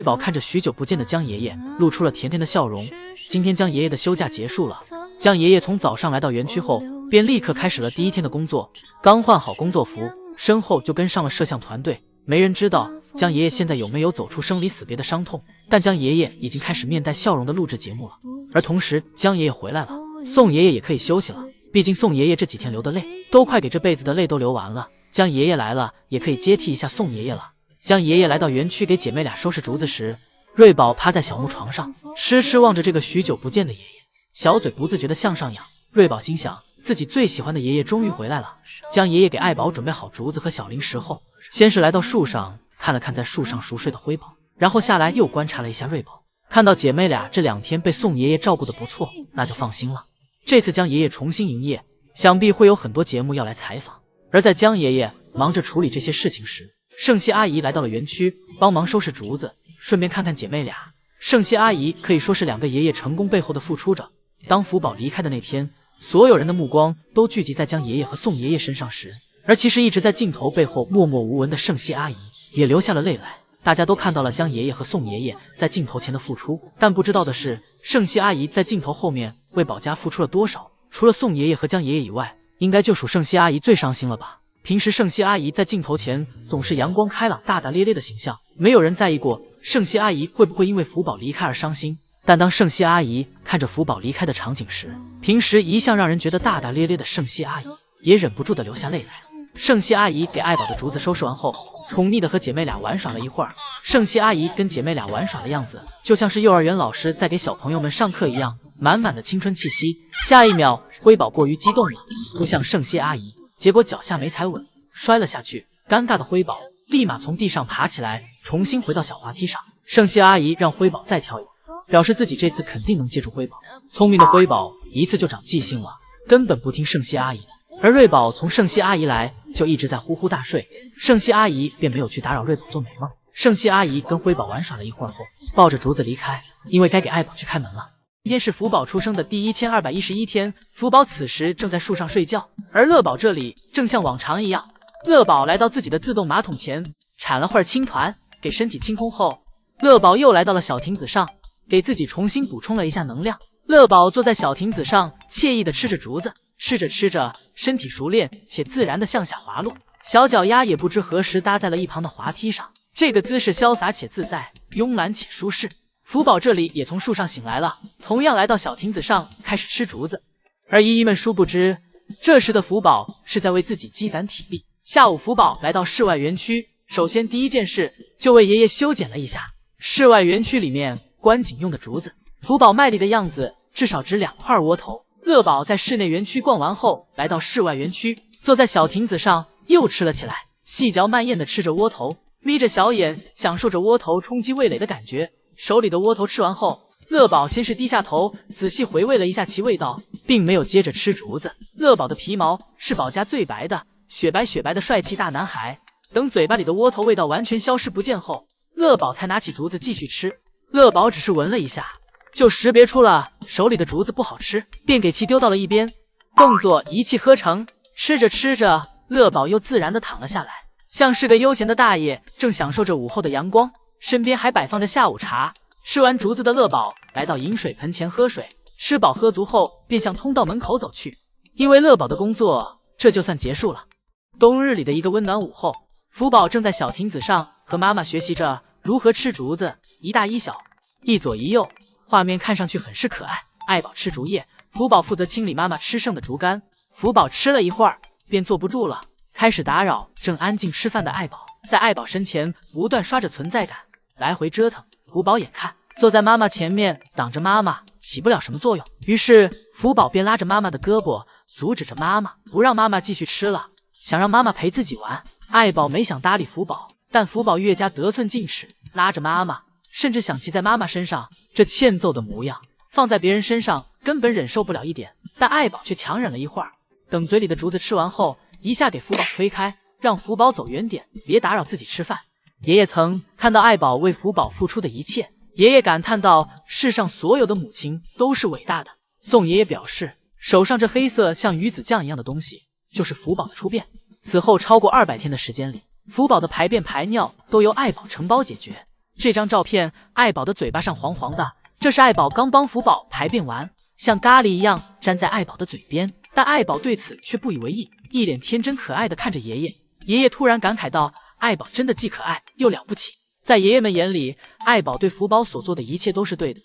瑞宝看着许久不见的江爷爷，露出了甜甜的笑容。今天江爷爷的休假结束了，江爷爷从早上来到园区后，便立刻开始了第一天的工作。刚换好工作服，身后就跟上了摄像团队。没人知道江爷爷现在有没有走出生离死别的伤痛，但江爷爷已经开始面带笑容的录制节目了。而同时，江爷爷回来了，宋爷爷也可以休息了。毕竟宋爷爷这几天流的泪，都快给这辈子的泪都流完了。江爷爷来了，也可以接替一下宋爷爷了。江爷爷来到园区给姐妹俩收拾竹子时，瑞宝趴在小木床上，痴痴望着这个许久不见的爷爷，小嘴不自觉地向上扬。瑞宝心想，自己最喜欢的爷爷终于回来了。江爷爷给爱宝准备好竹子和小零食后，先是来到树上看了看在树上熟睡的辉宝，然后下来又观察了一下瑞宝。看到姐妹俩这2天被宋爷爷照顾得不错，那就放心了。这次江爷爷重新营业，想必会有很多节目要来采访。而在江爷爷忙着处理这些事情时，盛熙阿姨来到了园区，帮忙收拾竹子，顺便看看姐妹俩。盛熙阿姨可以说是2个爷爷成功背后的付出者。当福宝离开的那天，所有人的目光都聚集在江爷爷和宋爷爷身上时，而其实一直在镜头背后默默无闻的盛熙阿姨也流下了泪来。大家都看到了江爷爷和宋爷爷在镜头前的付出，但不知道的是，盛熙阿姨在镜头后面为宝家付出了多少。除了宋爷爷和江爷爷以外，应该就属盛熙阿姨最伤心了吧。平时盛熙阿姨在镜头前总是阳光开朗、大大咧咧的形象，没有人在意过盛熙阿姨会不会因为福宝离开而伤心。但当盛熙阿姨看着福宝离开的场景时，平时一向让人觉得大大咧咧的盛熙阿姨也忍不住的流下泪来。盛熙阿姨给爱宝的竹子收拾完后，宠溺的和姐妹俩玩耍了一会儿。盛熙阿姨跟姐妹俩玩耍的样子，就像是幼儿园老师在给小朋友们上课一样，满满的青春气息。下一秒，辉宝过于激动了，扑向盛熙阿姨，结果脚下没踩稳，摔了下去。尴尬的辉宝立马从地上爬起来，重新回到小滑梯上。盛熙阿姨让辉宝再跳一次，表示自己这次肯定能接住辉宝。聪明的辉宝一次就长记性了，根本不听盛熙阿姨的。而瑞宝从盛熙阿姨来就一直在呼呼大睡，盛熙阿姨便没有去打扰瑞宝做美梦。盛熙阿姨跟辉宝玩耍了一会儿后，抱着竹子离开，因为该给爱宝去开门了。今天是福宝出生的第1211天，福宝此时正在树上睡觉，而乐宝这里正像往常一样。乐宝来到自己的自动马桶前，铲了会儿青团，给身体清空后，乐宝又来到了小亭子上，给自己重新补充了一下能量。乐宝坐在小亭子上，惬意地吃着竹子，吃着吃着，身体熟练且自然地向下滑落，小脚丫也不知何时搭在了一旁的滑梯上，这个姿势潇洒且自在，慵懒且舒适。福宝这里也从树上醒来了，同样来到小亭子上开始吃竹子。而姨姨们殊不知，这时的福宝是在为自己积攒体力。下午福宝来到室外园区，首先第一件事就为爷爷修剪了一下室外园区里面观景用的竹子。福宝卖力的样子至少值2块窝头。乐宝在室内园区逛完后，来到室外园区，坐在小亭子上又吃了起来，细嚼慢咽地吃着窝头，眯着小眼享受着窝头冲击味蕾的感觉。手里的窝头吃完后，乐宝先是低下头仔细回味了一下其味道，并没有接着吃竹子。乐宝的皮毛是宝家最白的，雪白雪白的帅气大男孩。等嘴巴里的窝头味道完全消失不见后，乐宝才拿起竹子继续吃。乐宝只是闻了一下，就识别出了手里的竹子不好吃，便给其丢到了一边，动作一气呵成。吃着吃着，乐宝又自然地躺了下来，像是个悠闲的大爷，正享受着午后的阳光，身边还摆放着下午茶。吃完竹子的乐宝来到饮水盆前喝水，吃饱喝足后便向通道门口走去。因为乐宝的工作这就算结束了。冬日里的一个温暖午后，福宝正在小亭子上和妈妈学习着如何吃竹子，一大一小，一左一右，画面看上去很是可爱。爱宝吃竹叶，福宝负责清理妈妈吃剩的竹竿。福宝吃了一会儿便坐不住了，开始打扰正安静吃饭的爱宝，在爱宝身前不断刷着存在感，来回折腾。福宝眼看坐在妈妈前面挡着妈妈起不了什么作用，于是福宝便拉着妈妈的胳膊，阻止着妈妈，不让妈妈继续吃了，想让妈妈陪自己玩。爱宝没想搭理福宝，但福宝越加得寸进尺，拉着妈妈，甚至想骑在妈妈身上，这欠揍的模样放在别人身上根本忍受不了一点，但爱宝却强忍了一会儿。等嘴里的竹子吃完后，一下给福宝推开，让福宝走远点，别打扰自己吃饭。爷爷曾看到爱宝为福宝付出的一切，爷爷感叹道，世上所有的母亲都是伟大的。宋爷爷表示，手上这黑色像鱼子酱一样的东西就是福宝的出便。此后超过200天的时间里，福宝的排便排尿都由爱宝承包解决。这张照片，爱宝的嘴巴上黄黄的，这是爱宝刚帮福宝排便完，像咖喱一样粘在爱宝的嘴边。但爱宝对此却不以为意，一脸天真可爱的看着爷爷。爷爷突然感慨道：“爱宝真的既可爱又了不起。”在爷爷们眼里，爱宝对福宝所做的一切都是对的。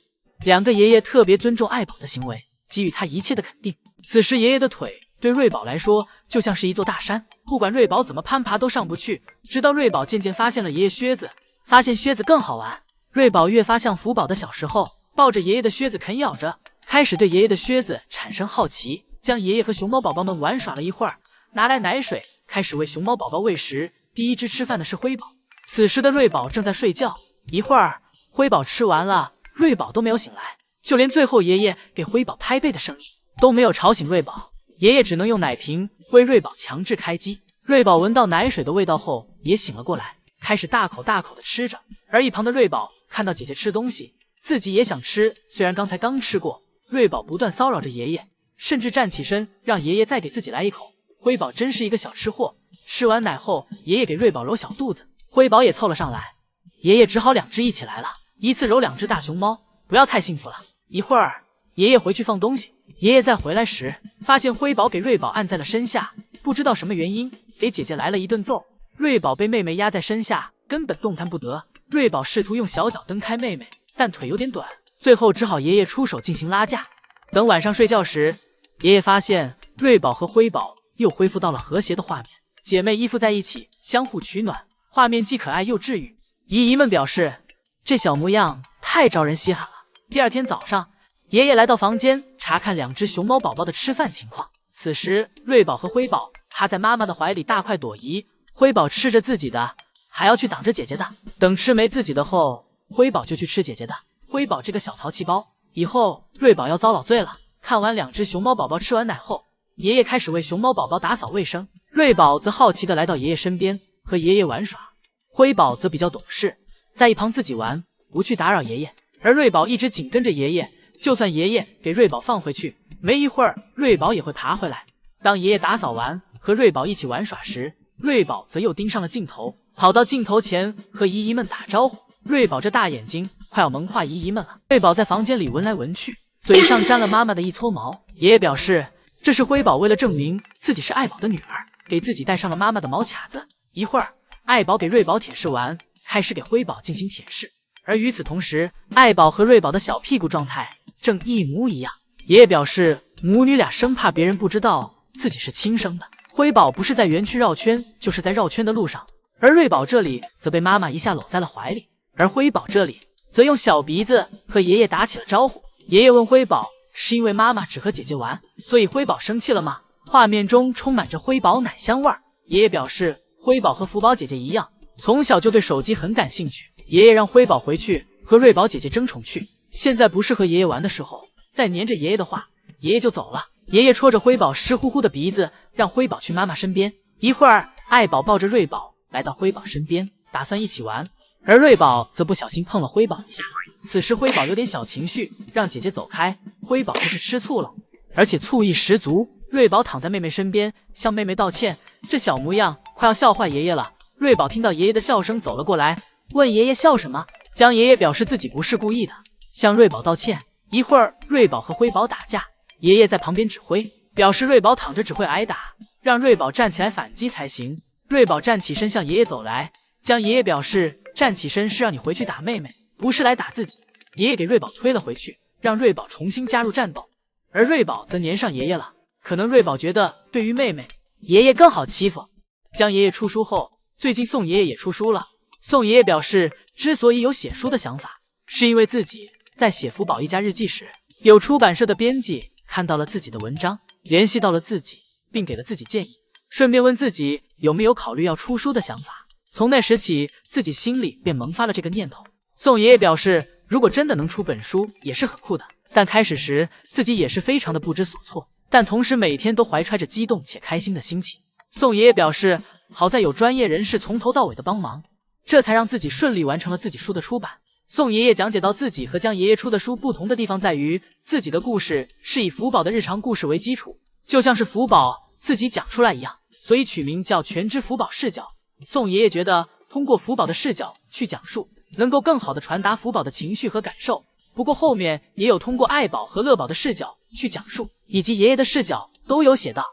两个爷爷特别尊重爱宝的行为，给予他一切的肯定。此时爷爷的腿对瑞宝来说就像是一座大山，不管瑞宝怎么攀爬都上不去。直到瑞宝渐渐发现了爷爷靴子，发现靴子更好玩，瑞宝越发像福宝的小时候，抱着爷爷的靴子啃咬着，开始对爷爷的靴子产生好奇。将爷爷和熊猫宝宝们玩耍了一会儿，拿来奶水，开始为熊猫宝宝喂食。第一只吃饭的是灰宝，此时的瑞宝正在睡觉。一会儿，灰宝吃完了，瑞宝都没有醒来，就连最后爷爷给灰宝拍背的声音都没有吵醒瑞宝。爷爷只能用奶瓶为瑞宝强制开机。瑞宝闻到奶水的味道后也醒了过来，开始大口大口的吃着。而一旁的瑞宝看到姐姐吃东西，自己也想吃，虽然刚吃过。瑞宝不断骚扰着爷爷，甚至站起身让爷爷再给自己来一口。灰宝真是一个小吃货，吃完奶后，爷爷给瑞宝揉小肚子，灰宝也凑了上来，爷爷只好两只一起来了，一次揉两只大熊猫，不要太幸福了。一会儿，爷爷回去放东西，爷爷再回来时，发现灰宝给瑞宝按在了身下，不知道什么原因，给姐姐来了一顿揍。瑞宝被妹妹压在身下，根本动弹不得。瑞宝试图用小脚蹬开妹妹，但腿有点短，最后只好爷爷出手进行拉架。等晚上睡觉时，爷爷发现瑞宝和灰宝又恢复到了和谐的画面，姐妹依附在一起，相互取暖，画面既可爱又治愈。姨姨们表示，这小模样太招人稀罕了。第二天早上，爷爷来到房间查看两只熊猫宝宝的吃饭情况。此时，瑞宝和灰宝趴在妈妈的怀里大快朵颐，灰宝吃着自己的，还要去挡着姐姐的。等吃没自己的后，灰宝就去吃姐姐的。灰宝这个小淘气包，以后瑞宝要遭老罪了。看完两只熊猫宝宝吃完奶后，爷爷开始为熊猫宝宝打扫卫生，瑞宝则好奇地来到爷爷身边和爷爷玩耍。灰宝则比较懂事，在一旁自己玩，不去打扰爷爷。而瑞宝一直紧跟着爷爷，就算爷爷给瑞宝放回去，没一会儿瑞宝也会爬回来。当爷爷打扫完和瑞宝一起玩耍时，瑞宝则又盯上了镜头，跑到镜头前和姨姨们打招呼。瑞宝这大眼睛快要萌化姨姨们了。瑞宝在房间里闻来闻去，嘴上沾了妈妈的一撮毛。爷爷表示，这是灰宝为了证明自己是爱宝的女儿，给自己戴上了妈妈的毛卡子。一会儿，爱宝给瑞宝舔舐完，开始给灰宝进行舔舐。而与此同时，爱宝和瑞宝的小屁股状态正一模一样。爷爷表示，母女俩生怕别人不知道自己是亲生的。灰宝不是在园区绕圈，就是在绕圈的路上，而瑞宝这里则被妈妈一下搂在了怀里，而灰宝这里则用小鼻子和爷爷打起了招呼。爷爷问灰宝，是因为妈妈只和姐姐玩，所以灰宝生气了吗？画面中充满着灰宝奶香味儿。爷爷表示，灰宝和福宝姐姐一样，从小就对手机很感兴趣。爷爷让灰宝回去和瑞宝姐姐争宠去，现在不是和爷爷玩的时候，再黏着爷爷的话，爷爷就走了。爷爷戳着灰宝湿乎乎的鼻子，让灰宝去妈妈身边。一会儿，爱宝抱着瑞宝来到灰宝身边，打算一起玩，而瑞宝则不小心碰了灰宝一下。此时灰宝有点小情绪，让姐姐走开。灰宝不是吃醋了，而且醋意十足。瑞宝躺在妹妹身边，向妹妹道歉，这小模样快要笑坏爷爷了。瑞宝听到爷爷的笑声走了过来，问爷爷笑什么。江爷爷表示自己不是故意的，向瑞宝道歉。一会儿，瑞宝和灰宝打架，爷爷在旁边指挥，表示瑞宝躺着只会挨打，让瑞宝站起来反击才行。瑞宝站起身向爷爷走来，江爷爷表示站起身是让你回去打妹妹，不是来打自己。爷爷给瑞宝推了回去，让瑞宝重新加入战斗，而瑞宝则粘上爷爷了。可能瑞宝觉得对于妹妹，爷爷更好欺负。江爷爷出书后，最近宋爷爷也出书了。宋爷爷表示，之所以有写书的想法，是因为自己在写福宝一家日记时，有出版社的编辑看到了自己的文章，联系到了自己，并给了自己建议，顺便问自己有没有考虑要出书的想法。从那时起，自己心里便萌发了这个念头。宋爷爷表示，如果真的能出本书，也是很酷的。但开始时，自己也是非常的不知所措，但同时每天都怀揣着激动且开心的心情。宋爷爷表示，好在有专业人士从头到尾的帮忙，这才让自己顺利完成了自己书的出版。宋爷爷讲解到，自己和江爷爷出的书不同的地方在于，自己的故事是以福宝的日常故事为基础，就像是福宝自己讲出来一样，所以取名叫全知福宝视角。宋爷爷觉得通过福宝的视角去讲述，能够更好的传达福宝的情绪和感受。不过后面也有通过爱宝和乐宝的视角去讲述，以及爷爷的视角都有写到。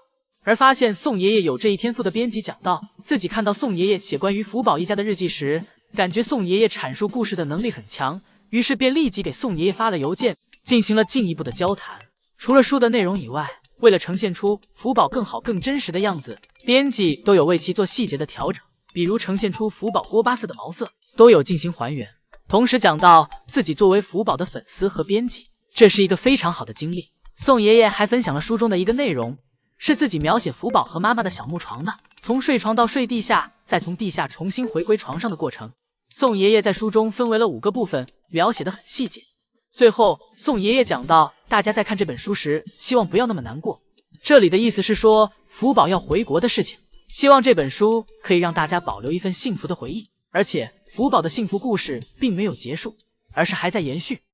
而发现宋爷爷有这一天赋的编辑讲到，自己看到宋爷爷写关于福宝一家的日记时，感觉宋爷爷阐述故事的能力很强，于是便立即给宋爷爷发了邮件，进行了进一步的交谈。除了书的内容以外，为了呈现出福宝更好更真实的样子，编辑都有为其做细节的调整，比如呈现出福宝锅巴色的毛色都有进行还原。同时讲到自己作为福宝的粉丝和编辑，这是一个非常好的经历。宋爷爷还分享了书中的一个内容，是自己描写福宝和妈妈的小木床的，从睡床到睡地下，再从地下重新回归床上的过程。宋爷爷在书中分为了5个部分，描写的很细节。最后宋爷爷讲到，大家在看这本书时希望不要那么难过，这里的意思是说福宝要回国的事情，希望这本书可以让大家保留一份幸福的回忆。而且福宝的幸福故事并没有结束，而是还在延续。